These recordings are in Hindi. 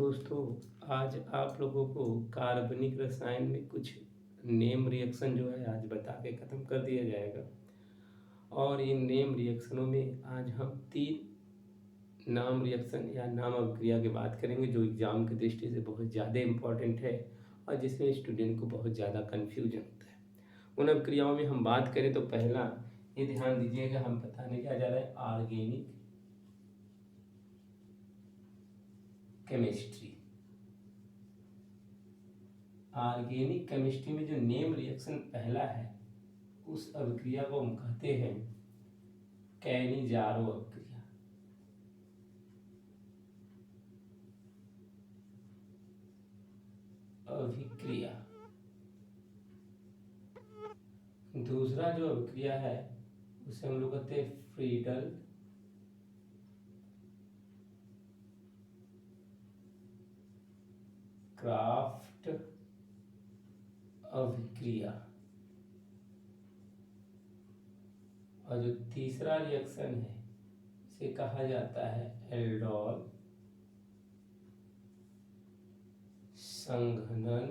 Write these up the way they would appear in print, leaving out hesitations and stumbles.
दोस्तों, आज आप लोगों को कार्बनिक रसायन में कुछ नेम रिएक्शन जो है आज बता के ख़त्म कर दिया जाएगा। और इन नेम रिएक्शनों में आज हम 3 नाम रिएक्शन या नाम अभिक्रिया की बात करेंगे जो एग्ज़ाम की दृष्टि से बहुत ज़्यादा इम्पॉर्टेंट है और जिसमें स्टूडेंट को बहुत ज़्यादा कन्फ्यूजन होता है। उन अभिक्रियाओं में हम बात करें तो पहला ये ध्यान दीजिएगा, हम बताने क्या जा रहा है, ऑर्गेनिक केमिस्ट्री। ऑर्गेनिक केमिस्ट्री में जो नेम रिएक्शन पहला है उस अभिक्रिया को हम कहते हैं कैनिजारो अभिक्रिया। अभिक्रिया दूसरा जो अभिक्रिया है उसे हम लोग कहते हैं फ्रीडल क्राफ्ट अभिक्रिया। और जो तीसरा रिएक्शन है इसे कहा जाता है एल्डोल संघनन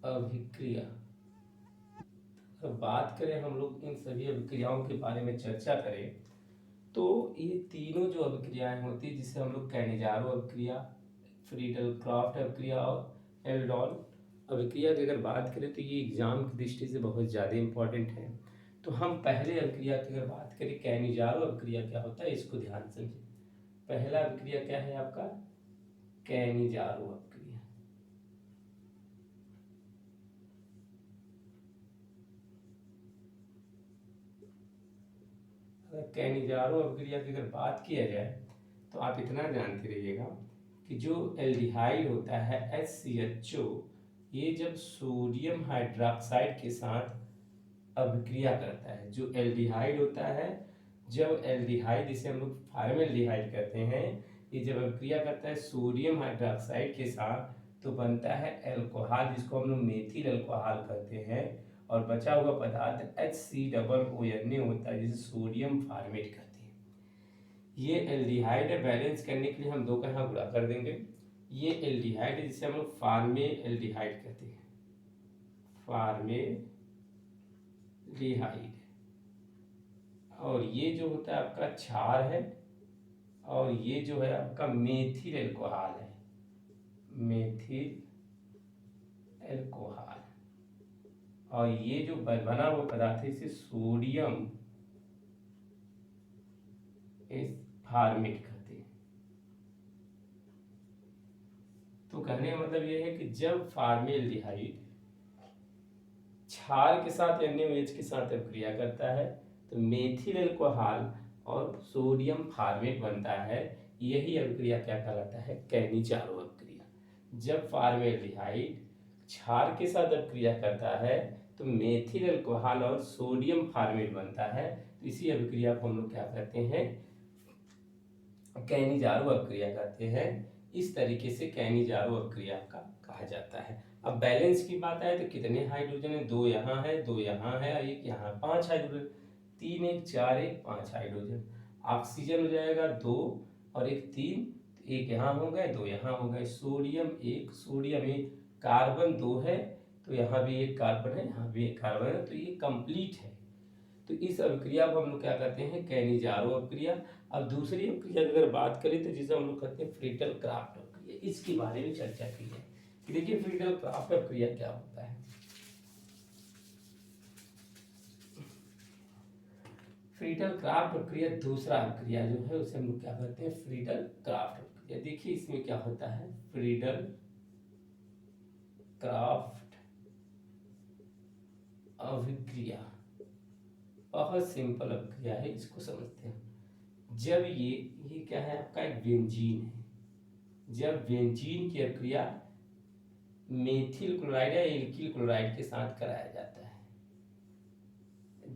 अभिक्रिया। अगर बात करें हम लोग इन सभी अभिक्रियाओं के बारे में चर्चा करें तो ये तीनों जो अभिक्रियाएं होती है जिसे हम लोग कैनिजारो अभिक्रिया, फ्रीडल क्राफ्ट अभिक्रिया और एल्डोल अभिक्रिया की अगर बात करें तो ये एग्जाम की दृष्टि से बहुत ज़्यादा इम्पोर्टेंट है। तो हम पहले अभिक्रिया की अगर बात करें कैनिजारो अभिक्रिया क्या होता है इसको ध्यान समझें। पहला अभिक्रिया क्या है आपका, कैनिजारो अभिक्रिया। अगर कैनिजारो अभिक्रिया की अगर बात किया जाए तो आप इतना जानते रहिएगा कि जो एल्डिहाइड होता है HCHO, ये जब सोडियम हाइड्रोक्साइड के साथ अभिक्रिया करता है, जो एल्डिहाइड होता है, जब एल्डिहाइड जिसे हम लोग फॉर्मेल्डिहाइड कहते हैं, ये जब अभिक्रिया करता है सोडियम हाइड्रोक्साइड के साथ तो बनता है अल्कोहल जिसको हम लोग मेथिल अल्कोहल कहते हैं। और बचा हुआ पदार्थ HCOONA होता है जिसे सोडियम फॉर्मेट कहते हैं। ये एल्डिहाइड है, बैलेंस करने के लिए हम दो का यहाँ गुणा कर देंगे। ये एल्डिहाइड है जिसे हम लोग फॉर्मेल्डिहाइड कहते हैं, फॉर्मेल्डिहाइड। और ये जो होता है आपका क्षार है और ये जो है आपका मेथिल अल्कोहल है, मेथिल अल्कोहल। और ये जो बना हुआ पदार्थ है इसे सोडियम फॉर्मेट कहते हैं। तो कहने का मतलब ये है कि जब फॉर्मेल्डिहाइड क्षार के साथ NaOH के साथ अभिक्रिया करता है तो मेथिल अल्कोहल और सोडियम फॉर्मेट बनता है। यही अभिक्रिया क्या कहलाता है, कैनिजारो अभिक्रिया। जब फॉर्मेल्डिहाइड क्षार के साथ अभिक्रिया करता है तो मेथिल अल्कोहल और सोडियम फॉर्मेट बनता है। तो इसी अभिक्रिया को हम लोग क्या कहते हैं, कैनिजारो अभिक्रिया कहते हैं। इस तरीके से कैनिजारो अभिक्रिया का कहा जाता है। अब बैलेंस की बात आए तो कितने हाइड्रोजन है, 2 यहाँ है, 2 यहाँ है और 1 यहाँ, 5 हाइड्रोजन, 3 1 4 1 5 हाइड्रोजन। ऑक्सीजन हो जाएगा 2 और 1 3, 1 यहाँ हो गए, 2 यहाँ हो गए। सोडियम 1, सोडियम 1, कार्बन 2 है तो यहाँ भी एक कार्बन है, यहाँ भी एक कार्बन है, तो ये कंप्लीट है। तो इस अभिक्रिया को हम लोग क्या कहते हैं, कैनिजारो अभिक्रिया। अब दूसरी अभिक्रिया की अगर बात करें तो जिसे हम लोग कहते हैं फ्रीडल क्राफ्ट अभिक्रिया, इसके बारे में चर्चा की है। देखिए फ्रीडल क्राफ्ट अभिक्रिया क्या होता है। फ्रीडल क्राफ्ट अभिक्रिया दूसरा अभिक्रिया जो है उसे हम लोग क्या कहते हैं, फ्रीडल क्राफ्ट अभिक्रिया। देखिए इसमें क्या होता है, फ्रीडल क्राफ्ट अभिक्रिया बहुत सिंपल अभिक्रिया है, इसको समझते हैं। जब ये क्या है आपका, एक बेंजीन है। जब बेंजीन की अभिक्रिया मेथिल क्लोराइड या एल्किल क्लोराइड के साथ कराया जाता है,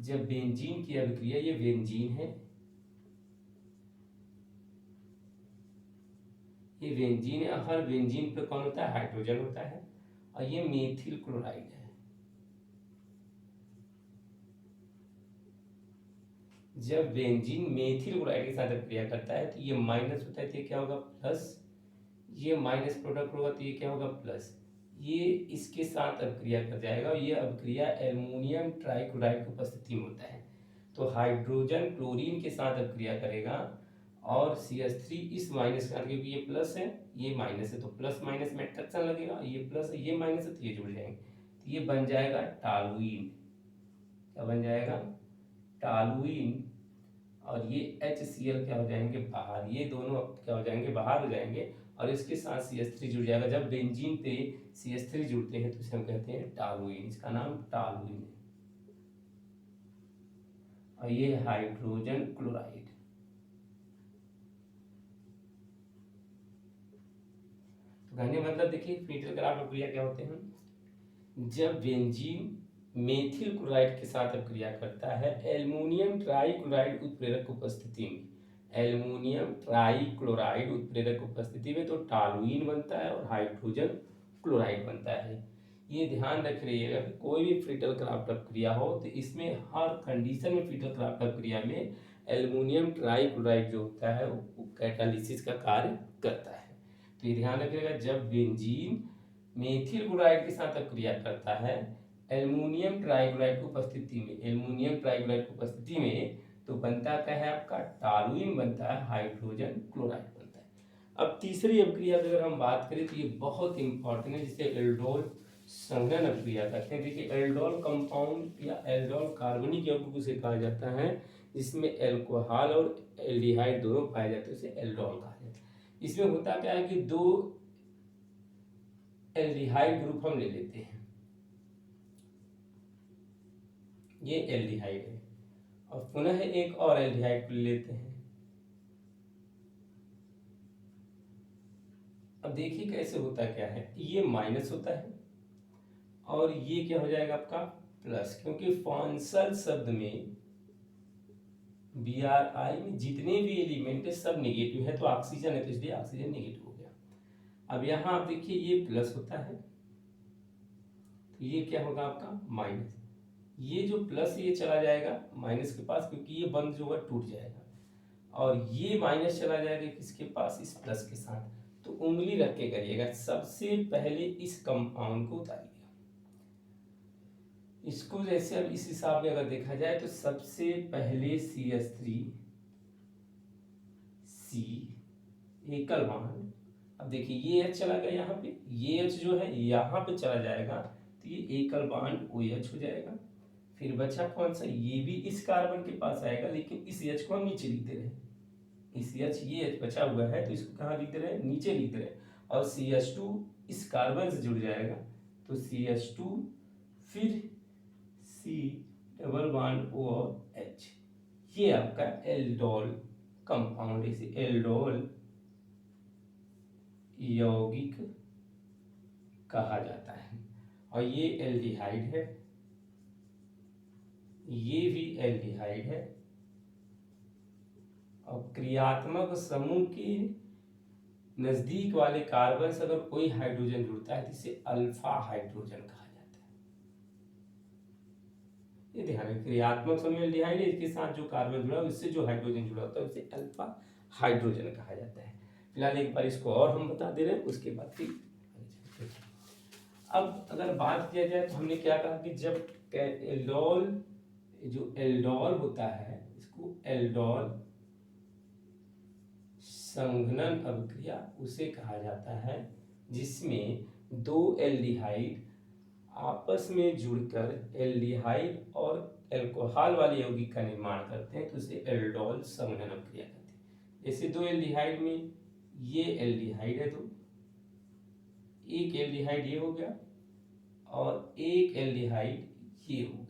जब बेंजीन की अभिक्रिया, ये बेंजीन है, ये बेंजीन है, हर बेंजीन पे कौन होता है, हाइड्रोजन होता है, और ये मेथिल क्लोराइड है। जब बेंजीन मेथिल क्लोराइड के साथ क्रिया करता है तो ये माइनस होता है तो ये क्या होगा प्लस, ये माइनस प्रोडक्ट होगा तो ये क्या होगा प्लस, ये इसके साथ अभिक्रिया कर जाएगा और ये अभिक्रिया एल्युमिनियम ट्राइक्लोराइड की उपस्थिति में होता है। तो हाइड्रोजन क्लोरीन के साथ अभिक्रिया करेगा और CH3 इस माइनस के साथ, क्योंकि ये प्लस है ये माइनस है तो प्लस माइनस में अट्रैक्शन लगेगा, ये प्लस है ये माइनस है तो ये जुड़ जाएंगे, तो ये बन जाएगा टॉलुइन। क्या बन जाएगा टॉलुइन। और ये HCl क्या हो जाएंगे बाहर, ये दोनों क्या हो जाएंगे बाहर हो जाएंगे और इसके साथ CH3 जुड़ जाएगा। जब बेंजीन पे CH3 जुड़ते हैं तो इसे हम कहते हैं टॉलुइन, इसका नाम टॉलुइन है। और ये हाइड्रोजन क्लोराइड। तो कहने मतलब देखिए फ्रीटल क्राफ्ट अभिक्रिया क्या होते हैं, जब बेंजीन मेथिल क्लोराइड के साथ अभिक्रिया करता है एल्युमिनियम ट्राइक्लोराइड उत्प्रेरक की उपस्थिति में, एल्युमिनियम ट्राइक्लोराइड उत्प्रेरक की उपस्थिति में तो टॉलुइन बनता है और हाइड्रोजन क्लोराइड बनता है। ये ध्यान रख रहिएगा कि कोई भी फ्रीटल क्राफ्ट अभिक्रिया हो तो इसमें हर कंडीशन में फ्रीटल क्राफ्ट अभिक्रिया में एल्युमिनियम ट्राइक्लोराइड जो होता है वो कैटालिसिस का कार्य करता है। तो ये ध्यान रखिएगा जब बेंजीन मेथिल क्लोराइड के साथ अभिक्रिया करता है एल्युमिनियम ट्राइक्लोराइड की उपस्थिति में, एल्युमिनियम ट्राइक्लोराइड की उपस्थिति में तो बनता क्या है आपका टॉलुइन बनता है, हाइड्रोजन क्लोराइड बनता है। अब तीसरी अभिक्रिया अगर हम बात करें तो ये बहुत इंपॉर्टेंट है जिसे एल्डोल संघनन अभिक्रिया कहते हैं। देखिए एल्डोल कंपाउंड या एल्डोल कार्बनिक यौगिक उसे कहा जाता है जिसमें एल्कोहल और एल्डिहाइड दोनों पाए जाते हैं, उसे एल्डोल कहा जाता है। इसमें होता क्या है कि दो एल्डिहाइड ग्रुप हम ले लेते हैं, ये एल्डिहाइड है और पुनः एक और एल्डिहाइड को ले लेते हैं। अब देखिए कैसे होता क्या है, ये माइनस होता है और ये क्या हो जाएगा आपका प्लस, क्योंकि फॉन्सल शब्द में Bri में जितने भी एलिमेंट है सब नेगेटिव है, तो ऑक्सीजन है तो इसलिए ऑक्सीजन नेगेटिव हो गया। अब यहाँ आप देखिए ये प्लस होता है तो ये क्या होगा आपका माइनस, ये जो प्लस ये चला जाएगा माइनस के पास क्योंकि ये बंद जो है टूट जाएगा और ये माइनस चला जाएगा किसके पास इस प्लस के साथ। तो उंगली रख के करिएगा, सबसे पहले इस कंपाउंड को उतारिए इसको, जैसे अब इस हिसाब में अगर देखा जाए तो सबसे पहले CH3 C एकल बॉन्ड। अब देखिए ये H चला गया यहाँ पे, ये H जो है यहाँ पे चला जाएगा तो ये एकल बॉन्ड OH हो जाएगा। फिर बचा कौन सा, ये भी इस कार्बन के पास आएगा लेकिन इस H को हम नीचे लिखते रहे, इस H ये H बचा हुआ है तो इसको कहाँ लिखते रहे नीचे लिखते रहे और CH2 इस कार्बन से जुड़ जाएगा तो CH2 फिर C डबल बॉन्ड O और H, ये आपका एल्डोल कंपाउंड, इसे एल्डोल यौगिक कहा जाता है। और ये एल्डिहाइड है, ये भी एल्डिहाइड है और क्रियात्मक समूह के नजदीक वाले कार्बन से अगर कोई हाइड्रोजन जुड़ता है तो इसे अल्फा हाइड्रोजन कहा जाता है। ये ध्यान रखें क्रियात्मक समूह एल्डिहाइड है, इसके साथ जो कार्बन जुड़ा है इससे जो हाइड्रोजन जुड़ा होता है उसे अल्फा हाइड्रोजन कहा जाता है। फिलहाल एक बार इसको और हम बता दे रहे हैं उसके बाद फिर अब अगर बात किया जाए तो हमने क्या कहा कि जब एल्डोल जो एल्डोल होता है इसको एल्डोल संघनन अभिक्रिया उसे कहा जाता है जिसमें दो एल्डिहाइड आपस में जुड़कर एल्डिहाइड और एल्कोहल वाले यौगिक का निर्माण करते हैं तो उसे एल्डोल संघनन अभिक्रिया कहते हैं। जैसे दो एल्डिहाइड में ये एल्डिहाइड है तो एक एल्डिहाइड ये हो गया और एक एल्डिहाइड ये हो गया।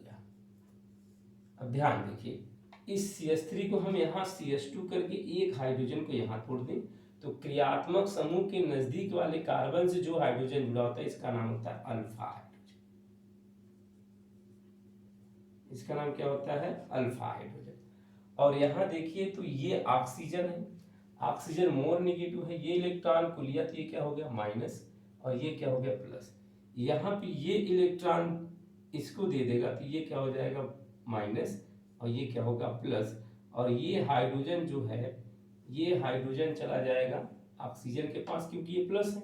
अब ध्यान देखिए इस CH3 को हम यहाँ CH2 करके एक हाइड्रोजन को यहाँ तोड़ दें तो क्रियात्मक समूह के नजदीक वाले कार्बन से जो हाइड्रोजन जुड़ा होता है इसका नाम होता है अल्फा हाइड्रोजन, इसका नाम क्या होता है अल्फा हाइड्रोजन। और यहाँ देखिए तो ये ऑक्सीजन है, ऑक्सीजन मोर नेगेटिव है, ये इलेक्ट्रॉन को लिया तो ये क्या हो गया माइनस और ये क्या हो गया प्लस। यहाँ पे ये इलेक्ट्रॉन इसको दे देगा तो ये क्या हो जाएगा माइनस और ये क्या होगा प्लस। और ये हाइड्रोजन जो है, ये हाइड्रोजन चला जाएगा ऑक्सीजन के पास क्योंकि ये प्लस है,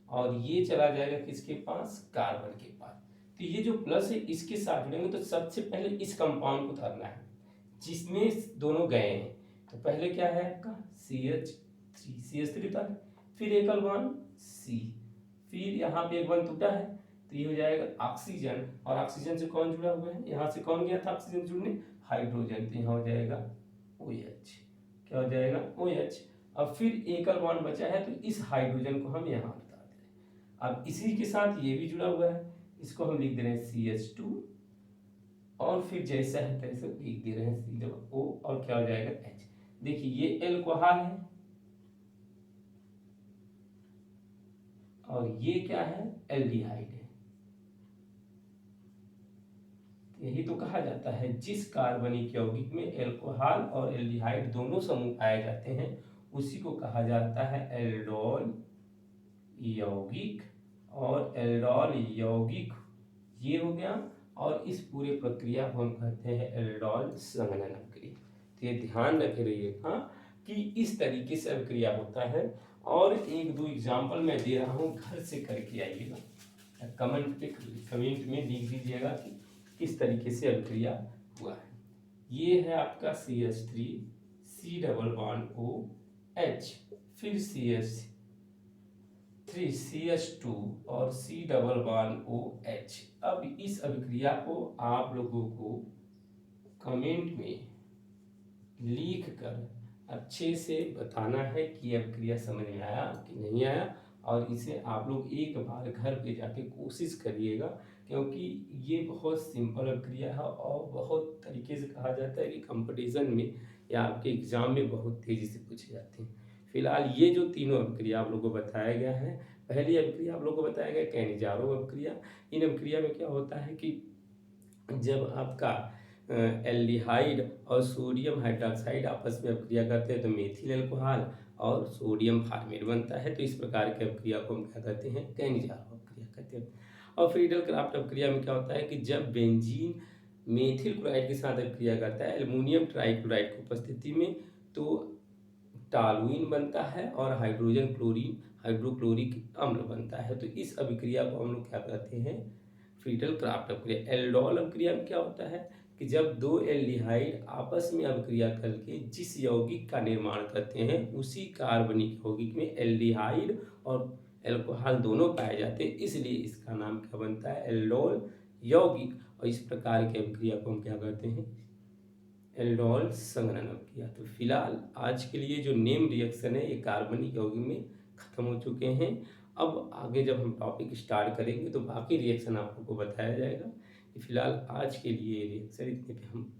और ये चला जाएगा किसके पास, कार्बन के पास। तो ये जो प्लस है इसके साथ जुड़ेंगे, तो सबसे पहले इस कंपाउंड को धरना है जिसमें दोनों गए हैं। तो पहले क्या है आपका CH3 था, फिर एकल बॉन्ड C, फिर यहाँ पे एक बॉन्ड टूटा है तो ये हो जाएगा ऑक्सीजन, और ऑक्सीजन से कौन जुड़ा हुआ है, यहाँ से कौन गया था ऑक्सीजन जुड़ने, हाइड्रोजन, तो यहाँ हो जाएगा OH। क्या हो जाएगा, OH। अब फिर एकल बॉन्ड बचा है तो इस हाइड्रोजन को हम यहाँ बता दे रहे हैं। अब इसी के साथ ये भी जुड़ा हुआ है, इसको हम लिख दे रहे हैं CH2, और फिर जैसा है तैसे लिख दे रहे हैं COO, और क्या हो जाएगा H। देखिए ये एल्कोहल है और ये क्या है, एल्डिहाइड है। यही तो कहा जाता है जिस कार्बनिक यौगिक में एल्कोहल और एल्डिहाइड दोनों समूह पाए जाते हैं उसी को कहा जाता है एल्डोल यौगिक, और एल्डोल यौगिक ये हो गया, और इस पूरे प्रक्रिया को हम कहते हैं एल्डोल संघनन अभिक्रिया। तो ये ध्यान रखे रहिएगा कि इस तरीके से अभिक्रिया होता है, और एक दो एग्जाम्पल मैं दे रहा हूँ, घर से करके आइएगा, कमेंट में लिख दीजिएगा कि किस तरीके से अभिक्रिया हुआ है। ये है आपका CH3 C double bond OH, फिर CH3 CH2 और C डबल बॉन्ड OH। अब इस अभिक्रिया को आप लोगों को कमेंट में लिख कर अच्छे से बताना है कि अभिक्रिया समझ में आया कि नहीं आया, और इसे आप लोग एक बार घर पे जाके कोशिश करिएगा, क्योंकि ये बहुत सिंपल अभिक्रिया है और बहुत तरीके से कहा जाता है कि कंपटीशन में या आपके एग्जाम में बहुत तेज़ी से पूछे जाते हैं। फिलहाल ये जो तीनों अभिक्रिया आप लोगों को बताया गया है, पहली अभिक्रिया आप लोगों को बताया गया कैनिजारो अभिक्रिया। इन अभिक्रिया में क्या होता है कि जब आपका एल्डिहाइड और सोडियम हाइड्रोक्साइड आपस में अभिक्रिया करते हैं तो मेथिल अल्कोहल और सोडियम फॉर्मेट बनता है। तो इस प्रकार की अभिक्रिया को हम क्या कहते हैं, कैनिजारो अभिक्रिया कहते हैं। और फ्रीडल क्राफ्ट अभिक्रिया में क्या होता है कि जब बेंजीन मेथिल क्लोराइड के साथ अभिक्रिया करता है एल्युमिनियम ट्राइक्लोराइड की उपस्थिति में, तो टॉलुइन बनता है और हाइड्रोजन क्लोरीन हाइड्रोक्लोरिक अम्ल बनता है। तो इस अभिक्रिया को हम लोग क्या कहते हैं, फ्रीडल क्राफ्ट अभिक्रिया। एल्डोल अभिक्रिया में क्या होता है कि जब दो एल्डिहाइड आपस में अभिक्रिया करके जिस यौगिक का निर्माण करते हैं उसी कार्बनिक यौगिक में एल्डिहाइड और एल्कोहल दोनों पाए जाते हैं, इसलिए इसका नाम क्या बनता है, एल्डोल यौगिक। और इस प्रकार की अभिक्रिया को हम क्या कहते हैं, एल्डोल संघनन अभिक्रिया। तो फिलहाल आज के लिए जो नेम रिएक्शन है ये कार्बनिक यौगिक में खत्म हो चुके हैं। अब आगे जब हम टॉपिक स्टार्ट करेंगे तो बाकी रिएक्शन आप लोग को बताया जाएगा। फिलहाल आज के लिए रिएक्शन इतने पे हम